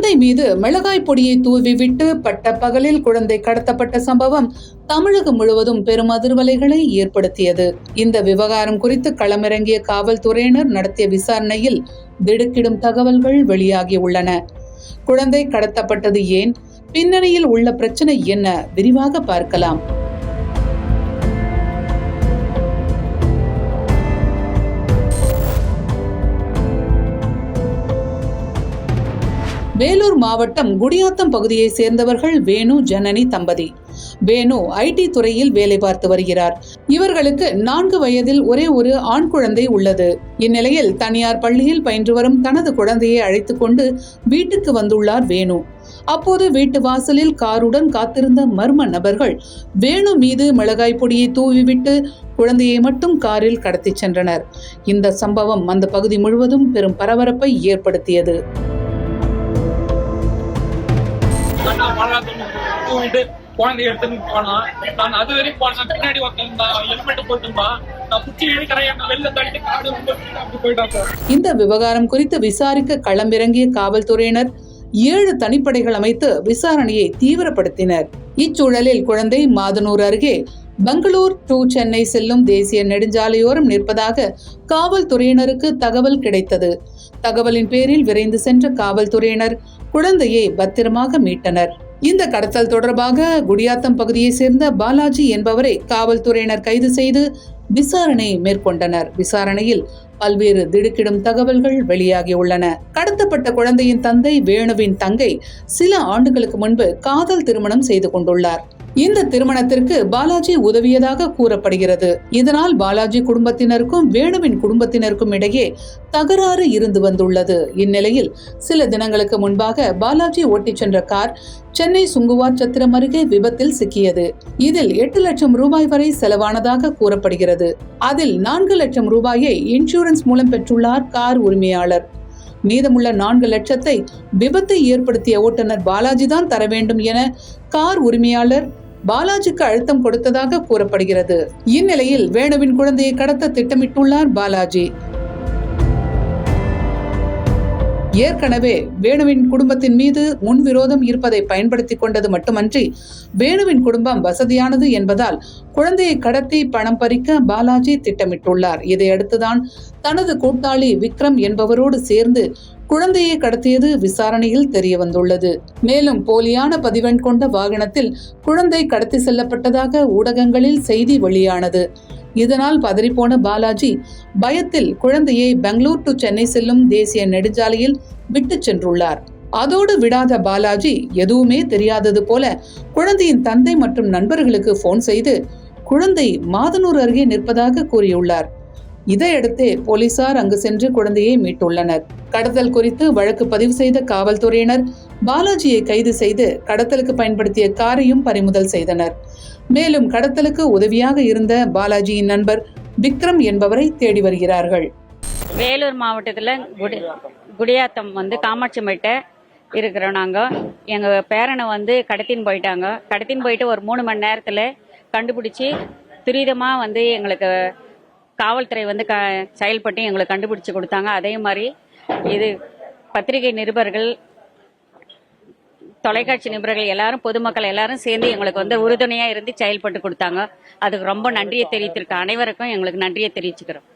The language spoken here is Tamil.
குழந்தை மீது மிளகாய் பொடியை தூவிவிட்டு பட்ட பகலில் குழந்தை கடத்தப்பட்ட சம்பவம் தமிழகம் முழுவதும் பெரும் அதிர்வலைகளை ஏற்படுத்தியது. இந்த விவகாரம் குறித்து களமிறங்கிய காவல்துறையினர் நடத்திய விசாரணையில் திடுக்கிடும் தகவல்கள் வெளியாகியுள்ளன. குழந்தை கடத்தப்பட்டது ஏன், பின்னணியில் உள்ள பிரச்சனை என்ன, விரிவாக பார்க்கலாம். வேலூர் மாவட்டம் குடியாத்தம் பகுதியை சேர்ந்தவர்கள் வேணு ஜனனி தம்பதி. வேணு ஐடி துறையில் வேலை பார்த்து வருகிறார். இவர்களுக்கு 4 வயதில் ஒரே ஒரு ஆண் குழந்தை உள்ளது. இந்நிலையில் தனியார் பள்ளியில் பயின்று வரும் தனது குழந்தையை அழைத்துக் கொண்டு வீட்டுக்கு வந்துள்ளார் வேணு. அப்போது வீட்டு வாசலில் காருடன் காத்திருந்த மர்ம நபர்கள் வேணு மீது மிளகாய் பொடியை தூவிவிட்டு குழந்தையை மட்டும் காரில் கடத்தி சென்றனர். இந்த சம்பவம் அந்த பகுதி முழுவதும் பெரும் பரபரப்பை ஏற்படுத்தியது. குழந்தை எடுத்துன்னு போனா நான் அது வரைக்கும் போனா பின்னாடி உட்கார்ந்தா ஹெல்மெட் போட்டுமா நான் புச்சி இழுக்கிறேன் வெளில தள்ளிட்டு காடு அப்படி போயிட்டாங்க. இந்த விவகாரம் குறித்து விசாரிக்க களமிறங்கிய காவல்துறையினர் 7 தனிப்படைகள் அமைத்து விசாரணையை தீவிரப்படுத்தினர். இச்சூழலில் குழந்தை மாதனூர் அருகே பெங்களூர் டு சென்னை செல்லும் தேசிய நெடுஞ்சாலையோரம் நிற்பதாக காவல்துறையினருக்கு தகவல் கிடைத்தது. தகவலின் பேரில் விரைந்து சென்ற காவல்துறையினர் குழந்தையை பத்திரமாக மீட்டனர். இந்த கடத்தல் தொடர்பாக குடியாத்தம் பகுதியை சேர்ந்த பாலாஜி என்பவரை காவல்துறையினர் கைது செய்து விசாரணை மேற்கொண்டனர். விசாரணையில் பல்வேறு திடுக்கிடும் தகவல்கள் வெளியாகியுள்ளன. கடத்தப்பட்ட குழந்தையின் தந்தை வேணுவின் தங்கை சில ஆண்டுகளுக்கு முன்பு காதல் திருமணம் செய்து கொண்டுள்ளார். இந்த திருமணத்திற்கு பாலாஜி உதவியதாக கூறப்படுகிறது. இதனால் பாலாஜி குடும்பத்தினருக்கும் வேணுவின் குடும்பத்தினருக்கும் இடையே தகராறு இருந்து வந்துள்ளது. இந்நிலையில் சில தினங்களுக்கு முன்பாக பாலாஜி ஓட்டிச் சென்ற கார் சென்னை சுங்குவார் சத்திரம் அருகே விபத்தில் சிக்கியது. இதில் 8 லட்சம் ரூபாய் வரை செலவானதாக கூறப்படுகிறது. அதில் 4 லட்சம் ரூபாயை இன்சூரன்ஸ் மூலம் பெற்றுள்ளார் கார் உரிமையாளர். மீதமுள்ள 4 லட்சத்தை விபத்தை ஏற்படுத்திய ஓட்டுநர் பாலாஜி தான் தர வேண்டும் என கார் உரிமையாளர் பாலாஜிக்கு அழுத்தம் கொடுத்ததாக கூறப்படுகிறது. இந்நிலையில் வேணுவின் குழந்தையை கடத்த திட்டமிட்டுள்ளார் பாலாஜி. ஏற்கனவே வேணுவின் குடும்பத்தின் மீது முன்விரோதம் இருப்பதை பயன்படுத்திக் கொண்டது மட்டுமன்றி வேணுவின் குடும்பம் வசதியானது என்பதால் குழந்தையை கடத்தி பணம் பறிக்க பாலாஜி திட்டமிட்டுள்ளார். இதையடுத்துதான் தனது கூட்டாளி விக்ரம் என்பவரோடு சேர்ந்து குழந்தையை கடத்தியது விசாரணையில் தெரிய வந்துள்ளது. மேலும் போலியான பதிவெண் கொண்ட வாகனத்தில் குழந்தை கடத்தி செல்லப்பட்டதாக ஊடகங்களில் செய்தி வெளியானது. இதனால் பதறிப்போன பாலாஜி பயத்தில் குழந்தையை பெங்களூர் டு சென்னை செல்லும் தேசிய நெடுஞ்சாலையில் விட்டு சென்றுள்ளார். அதோடு விடாத பாலாஜி எதுவுமே தெரியாதது போல குழந்தையின் தந்தை மற்றும் நண்பர்களுக்கு போன் செய்து குழந்தை மாதனூர் அருகே நிற்பதாக கூறியுள்ளார். இதையடுத்தே போலீசார் அங்கு சென்று குழந்தையை மீட்டுள்ளனர். கடத்தல் குறித்து வழக்கு பதிவு செய்த காவல்துறையினர் பாலாஜியை கைது செய்து கடத்தலுக்கு பயன்படுத்திய காரையும் பறிமுதல் செய்தனர். மேலும் கடத்தலுக்கு உதவியாக இருந்த பாலாஜியின் நண்பர் விக்ரம் என்பவரை தேடி வருகிறார்கள். வேலூர் மாவட்டத்தில் குடியாத்தம் காமாட்சிமேட்டை இருக்கிறோம். நாங்கள் எங்கள் பேரனை கடத்தின்னு போயிட்டாங்க. கடத்தின்னு போயிட்டு ஒரு 3 மணி நேரத்தில் கண்டுபிடிச்சி துரிதமாக எங்களுக்கு காவல்துறை செயல்பட்டு எங்களுக்கு கண்டுபிடிச்சு கொடுத்தாங்க. அதே மாதிரி இது பத்திரிகை நிருபர்கள், தொலைக்காட்சி நிருபர்கள் எல்லாரும், பொதுமக்கள் எல்லாரும் சேர்ந்து எங்களுக்கு உறுதுணையாக இருந்து செயல்பட்டு கொடுத்தாங்க. அதுக்கு ரொம்ப நன்றியை தெரிவித்திருக்க அனைவருக்கும் எங்களுக்கு நன்றியை தெரிவிச்சுக்கிறோம்.